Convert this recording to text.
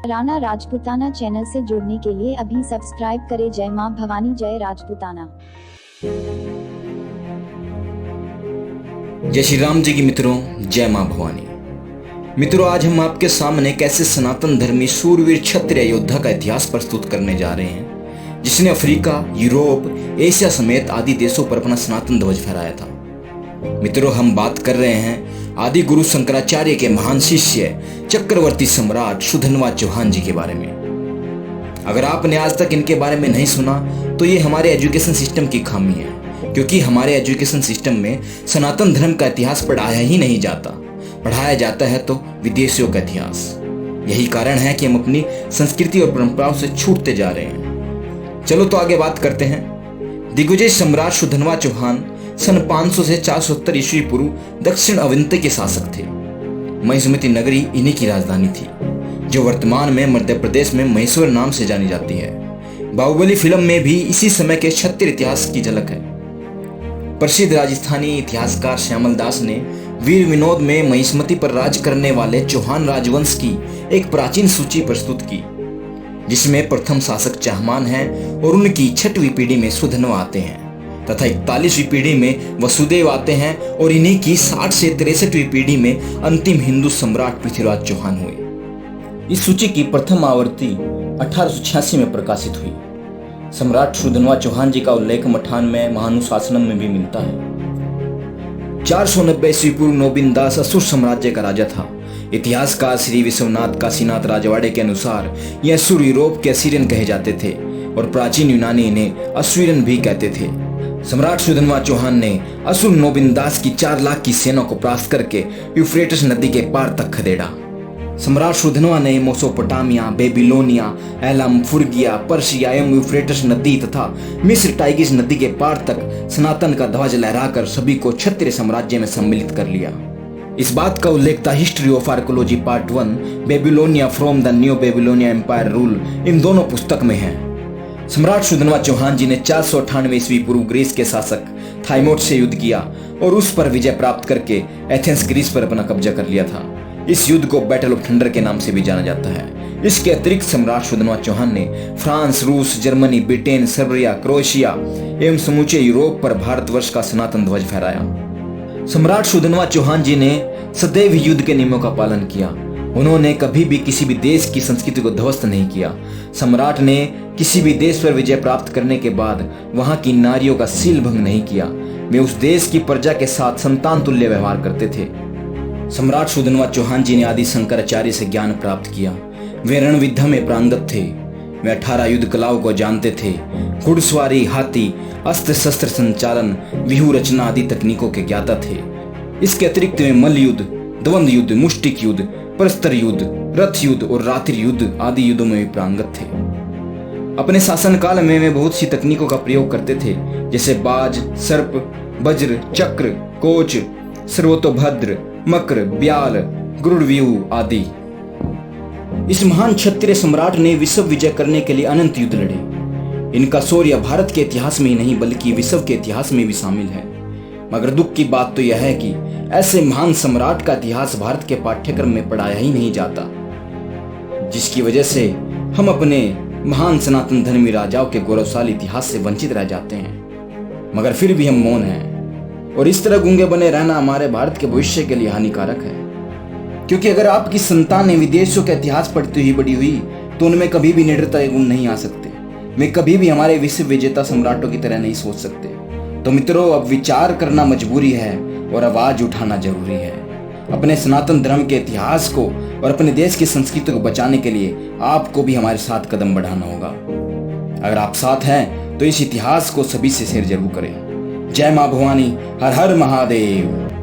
Rana Rajputana channel से जुड़ने के लिए अभी सब्सक्राइब करें। जय मां भवानी, जय राजपूताना। जय श्री राम जी की मित्रों, जय मां भवानी। मित्रों, आज हम आपके सामने कैसे सनातन धर्मी सूरवीर क्षत्रिय योद्धा का इतिहास प्रस्तुत करने जा रहे हैं, जिसने अफ्रीका, यूरोप, एशिया समेत आदि देशों पर अपना सनातन ध्वज फहराया था। मित्रों, हम बात कर रहे हैं आदि गुरु शंकराचार्य के महान शिष्य चक्रवर्ती सम्राट सुधन्वा चौहान जी के बारे में। अगर आपने आज तक इनके बारे में नहीं सुना तो ये हमारे एजुकेशन सिस्टम की खामी है, क्योंकि हमारे एजुकेशन सिस्टम में सनातन धर्म का इतिहास पढ़ाया ही नहीं जाता। पढ़ाया जाता है तो विदेशियों का इतिहास। यही कारण है कि हम अपनी संस्कृति और परंपराओं से छूटते जा रहे हैं। चलो तो आगे बात करते हैं। दिग्विजय सम्राट सुधन्वा चौहान सन 500 से 470 ईस्वी पूर्व दक्षिण अवंती के शासक थे। महिष्मती नगरी इन्हीं की राजधानी थी, जो वर्तमान में मध्य प्रदेश में महेश्वर नाम से जानी जाती है। बाहुबली फिल्म में भी इसी समय के क्षत्रिय इतिहास की झलक है। प्रसिद्ध राजस्थानी इतिहासकार श्यामल दास ने वीर विनोद में महिष्मती पर राज करने वाले चौहान राजवंश की एक प्राचीन सूची प्रस्तुत की, जिसमें प्रथम शासक चाहमान हैं और उनकी 6वीं पीढ़ी में सुधन्वा आते हैं तथा 41वीं पीढ़ी में वसुदेव आते हैं और इन्हीं की 60 से 63वीं पीढ़ी में अंतिम हिंदू सम्राट पृथ्वीराज चौहान हुए। इस सूची की प्रथम आवृत्ति 1886 में प्रकाशित हुई। सम्राट सुधन्वा चौहान जी का उल्लेख मठान में महानुशासनम में भी मिलता है। 490 ईस्वी पूर्व नौबिन दास असुर साम्राज्य का राजा था। इतिहासकार श्री विश्वनाथ काशीनाथ राजवाड़े के अनुसार ये असुर यूरोप के असीरियन कहे जाते थे और प्राचीन यूनानी इन्हें अश्वीरन भी कहते थे। सम्राट सुधन्वा चौहान ने असुर नौबिन दास की 4 लाख की सेना को परास्त करके यूफ्रेटिस नदी के पार तक खदेड़ा। सम्राट सुधन्वा ने मेसोपोटामिया, बेबीलोनिया, एलम, फुर्गिया, पर्शिया एवं यूफ्रेटिस नदी तथा मिस्र टाइग्रिस नदी के पार तक सनातन का ध्वज लहराकर सभी को क्षत्रिय साम्राज्य में सम्मिलित कर लिया। इस बात का उल्लेख the history of archaeology part 1, Babylonia from the new Babylonia empire rule, इन दोनों पुस्तक में है। सम्राट सुधन्वा चौहान जी ने 498 ईस्वी पूर्व ग्रीस के शासक थाइमोट से युद्ध किया और उस पर विजय प्राप्त करके एथेंस ग्रीस पर अपना कब्जा कर लिया था। इस युद्ध को बैटल ऑफ थंडर के नाम से भी जाना जाता है। इसके अतिरिक्त सम्राट सुधन्वा चौहान ने फ्रांस, रूस, जर्मनी, ब्रिटेन, सर्बिया, क्रोएशिया एवं समूचे यूरोप पर भारतवर्ष का सनातन ध्वज फहराया। सम्राट सुधन्वा चौहान जी ने सदैव युद्ध के नियमों का पालन किया। उन्होंने कभी भी किसी भी देश की संस्कृति को ध्वस्त नहीं किया। सम्राट ने किसी भी देश पर विजय प्राप्त करने के बाद वहां की नारियों का सील भंग नहीं किया। वे उस देश की प्रजा के साथ संतान तुल्य व्यवहार करते थे। सम्राट सुधन्वा चौहान जी ने आदि शंकराचार्य से ज्ञान प्राप्त किया। वे रणविद्या में प्रांगत थे। वे 18 युद्ध कलाओं को जानते थे। घुड़सवारी, हाथी, अस्त्र शस्त्र संचालन, व्यूह रचना आदि तकनीकों के ज्ञाता थे। इसके अतिरिक्त वे मल्ल युद्ध, द्वंद्व युद्ध, मुष्टिक युद्ध, प्रस्तर युद्ध, रथ युद्ध और रात्रि युद्ध आदि युद्धों में भी प्रांगत थे। अपने शासनकाल में वे बहुत सी तकनीकों का प्रयोग करते थे, जैसे बाज, सर्प, वज्र, चक्र, कोच, सर्वतोभद्र, मकर, ब्याल, गरुड़ व्यूह आदि। इस महान क्षत्रिय सम्राट ने विश्व विजय करने के लिए अनंत युद्ध लड़े। इनका शौर्य भारत के इतिहास में ही नहीं बल्कि विश्व के इतिहास में भी शामिल है। मगर दुख की बात तो यह है कि ऐसे महान सम्राट का इतिहास भारत के पाठ्यक्रम में पढ़ाया ही नहीं जाता, जिसकी वजह से हम अपने महान सनातन धर्मी राजाओं के गौरवशाली इतिहास से वंचित रह जाते हैं। मगर फिर भी हम मौन हैं और इस तरह गूंगे बने रहना हमारे भारत के भविष्य के लिए हानिकारक है। क्योंकि अगर आपकी संतान विदेशों का इतिहास पढ़ती हुई बड़ी हुई तो उनमें कभी भी निडरता गुण नहीं आ सकते। वे कभी भी हमारे विश्व विजेता सम्राटों की तरह नहीं सोच सकते। तो मित्रों, अब विचार करना मजबूरी है और आवाज उठाना जरूरी है। अपने सनातन धर्म के इतिहास को और अपने देश की संस्कृति को बचाने के लिए आपको भी हमारे साथ कदम बढ़ाना होगा। अगर आप साथ हैं तो इस इतिहास को सभी से शेयर जरूर करें। जय मां भवानी, हर हर महादेव।